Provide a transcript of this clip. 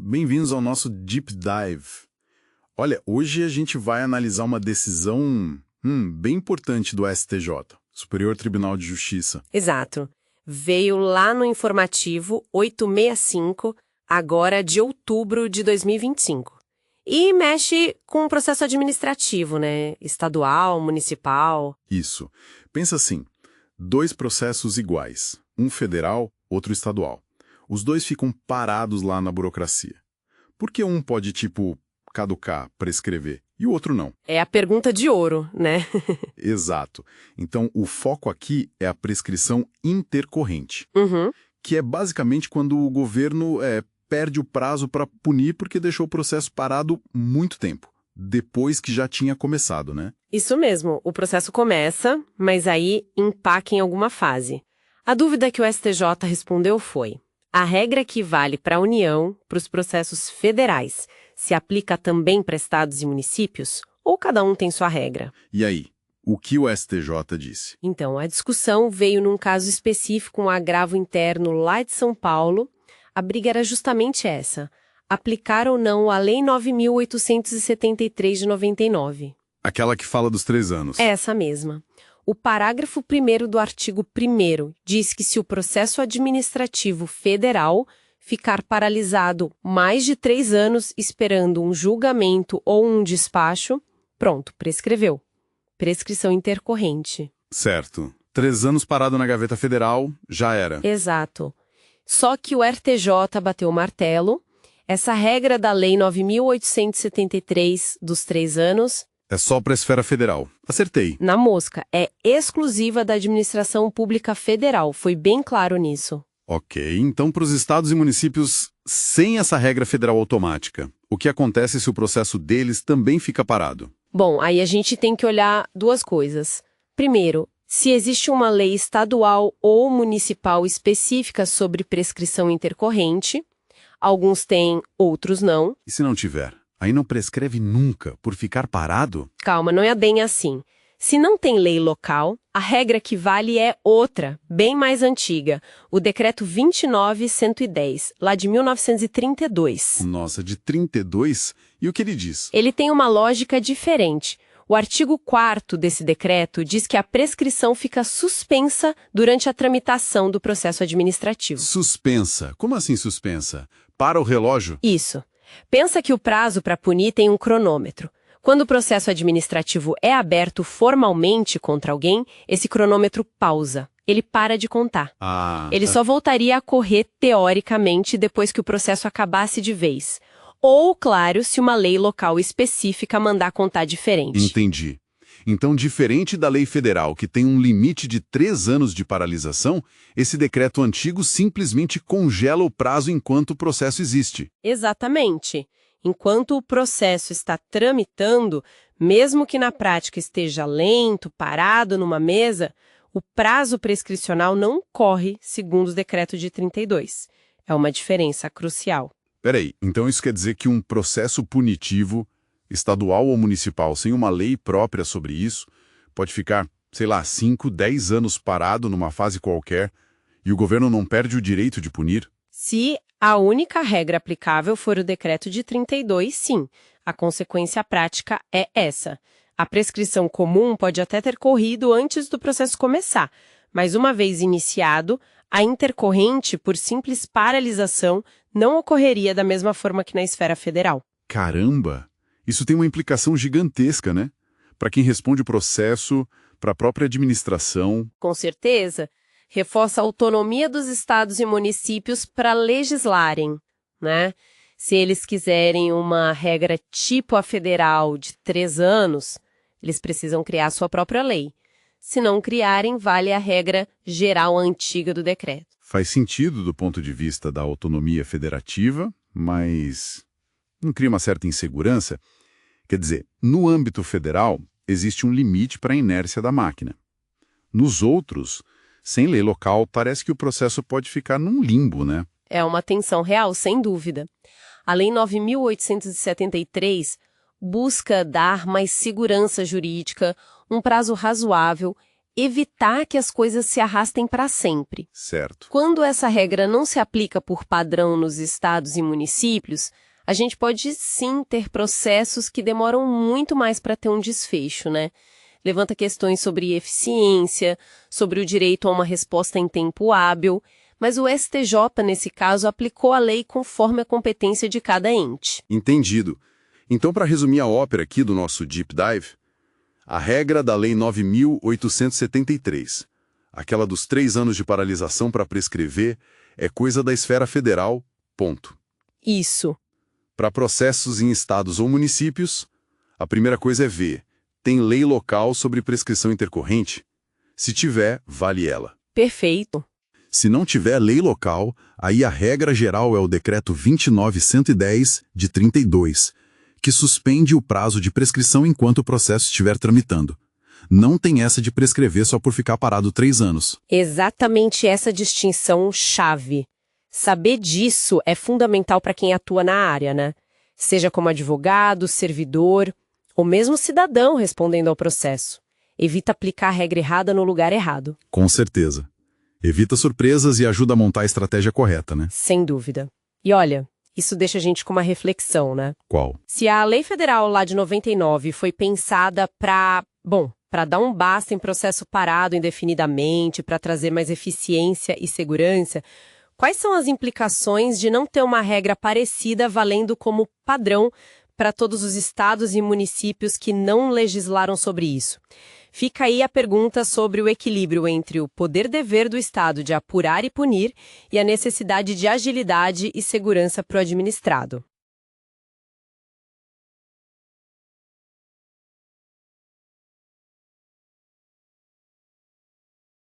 bem-vindos ao nosso Deep Dive. Olha, hoje a gente vai analisar uma decisão bem importante do STJ, Superior Tribunal de Justiça. Exato. Veio lá no informativo 865, agora de outubro de 2025. E mexe com o processo administrativo, né? Estadual, municipal. Isso. Pensa assim, 2 processos iguais, um federal, outro estadual. Os 2 ficam parados lá na burocracia. Por que um pode, caducar, prescrever, e o outro não? É a pergunta de ouro, né? Exato. Então, o foco aqui é a prescrição intercorrente, que é basicamente quando o governo perde o prazo para punir porque deixou o processo parado muito tempo, depois que já tinha começado, né? Isso mesmo, o processo começa, mas aí empaca em alguma fase. A dúvida que o STJ respondeu foi: a regra que vale para a União, para os processos federais, se aplica também para estados e municípios? Ou cada um tem sua regra? E aí, o que o STJ disse? Então, a discussão veio num caso específico, um agravo interno lá de São Paulo. A briga era justamente essa: aplicar ou não a Lei 9.873 de 99. Aquela que fala dos 3 anos. É essa mesma. O parágrafo 1º do artigo 1º diz que se o processo administrativo federal ficar paralisado mais de 3 anos esperando um julgamento ou um despacho, pronto, prescreveu. Prescrição intercorrente. Certo. 3 anos parado na gaveta federal, já era. Exato. Só que o RTJ bateu o martelo. Essa regra da Lei 9.873 dos 3 anos... É só para a esfera federal. Acertei. Na mosca, é exclusiva da administração pública federal. Foi bem claro nisso. Ok, então para os estados e municípios sem essa regra federal automática, o que acontece se o processo deles também fica parado? Bom, aí a gente tem que olhar 2 coisas. Primeiro, se existe uma lei estadual ou municipal específica sobre prescrição intercorrente. Alguns têm, outros não. E se não tiver? Aí não prescreve nunca por ficar parado? Calma, não é bem assim. Se não tem lei local, a regra que vale é outra, bem mais antiga, o Decreto 29.110, lá de 1932. Nossa, de 32? E o que ele diz? Ele tem uma lógica diferente. O artigo 4º desse decreto diz que a prescrição fica suspensa durante a tramitação do processo administrativo. Suspensa? Como assim suspensa? Para o relógio? Isso. Pensa que o prazo para punir tem um cronômetro. Quando o processo administrativo é aberto formalmente contra alguém, esse cronômetro pausa. Ele para de contar. Ele só voltaria a correr teoricamente depois que o processo acabasse de vez. Ou, claro, se uma lei local específica mandar contar diferente. Entendi. Então, diferente da lei federal, que tem um limite de 3 anos de paralisação, esse decreto antigo simplesmente congela o prazo enquanto o processo existe. Exatamente. Enquanto o processo está tramitando, mesmo que na prática esteja lento, parado numa mesa, o prazo prescricional não corre segundo o decreto de 32. É uma diferença crucial. Peraí, então isso quer dizer que um processo punitivo, estadual ou municipal, sem uma lei própria sobre isso, pode ficar, 5, 10 anos parado numa fase qualquer e o governo não perde o direito de punir? Se a única regra aplicável for o decreto de 32, sim. A consequência prática é essa. A prescrição comum pode até ter corrido antes do processo começar, mas uma vez iniciado, a intercorrente, por simples paralisação, não ocorreria da mesma forma que na esfera federal. Caramba! Isso tem uma implicação gigantesca, né? Para quem responde o processo, para a própria administração. Com certeza, reforça a autonomia dos estados e municípios para legislarem, né? Se eles quiserem uma regra tipo a federal de 3 anos, eles precisam criar sua própria lei. Se não criarem, vale a regra geral antiga do decreto. Faz sentido do ponto de vista da autonomia federativa, mas não cria uma certa insegurança? Quer dizer, no âmbito federal, existe um limite para a inércia da máquina. Nos outros, sem lei local, parece que o processo pode ficar num limbo, né? É uma tensão real, sem dúvida. A Lei 9.873 busca dar mais segurança jurídica, um prazo razoável evitar que as coisas se arrastem para sempre. Certo. Quando essa regra não se aplica por padrão nos estados e municípios, a gente pode sim ter processos que demoram muito mais para ter um desfecho, né? Levanta questões sobre eficiência, sobre o direito a uma resposta em tempo hábil, mas o STJ, nesse caso, aplicou a lei conforme a competência de cada ente. Entendido. Então, para resumir a ópera aqui do nosso Deep Dive, a regra da Lei 9.873, aquela dos 3 anos de paralisação para prescrever, é coisa da esfera federal, ponto. Isso. Para processos em estados ou municípios, a primeira coisa é ver, tem lei local sobre prescrição intercorrente? Se tiver, vale ela. Perfeito. Se não tiver lei local, aí a regra geral é o Decreto 29.110, de 32, que suspende o prazo de prescrição enquanto o processo estiver tramitando. Não tem essa de prescrever só por ficar parado 3 anos. Exatamente essa distinção chave. Saber disso é fundamental para quem atua na área, né? Seja como advogado, servidor, ou mesmo cidadão respondendo ao processo. Evita aplicar a regra errada no lugar errado. Com certeza. Evita surpresas e ajuda a montar a estratégia correta, né? Sem dúvida. E olha, isso deixa a gente com uma reflexão, né? Qual? Se a lei federal lá de 99 foi pensada para dar um basta em processo parado indefinidamente, para trazer mais eficiência e segurança, quais são as implicações de não ter uma regra parecida valendo como padrão para todos os estados e municípios que não legislaram sobre isso? Fica aí a pergunta sobre o equilíbrio entre o poder-dever do Estado de apurar e punir e a necessidade de agilidade e segurança para o administrado.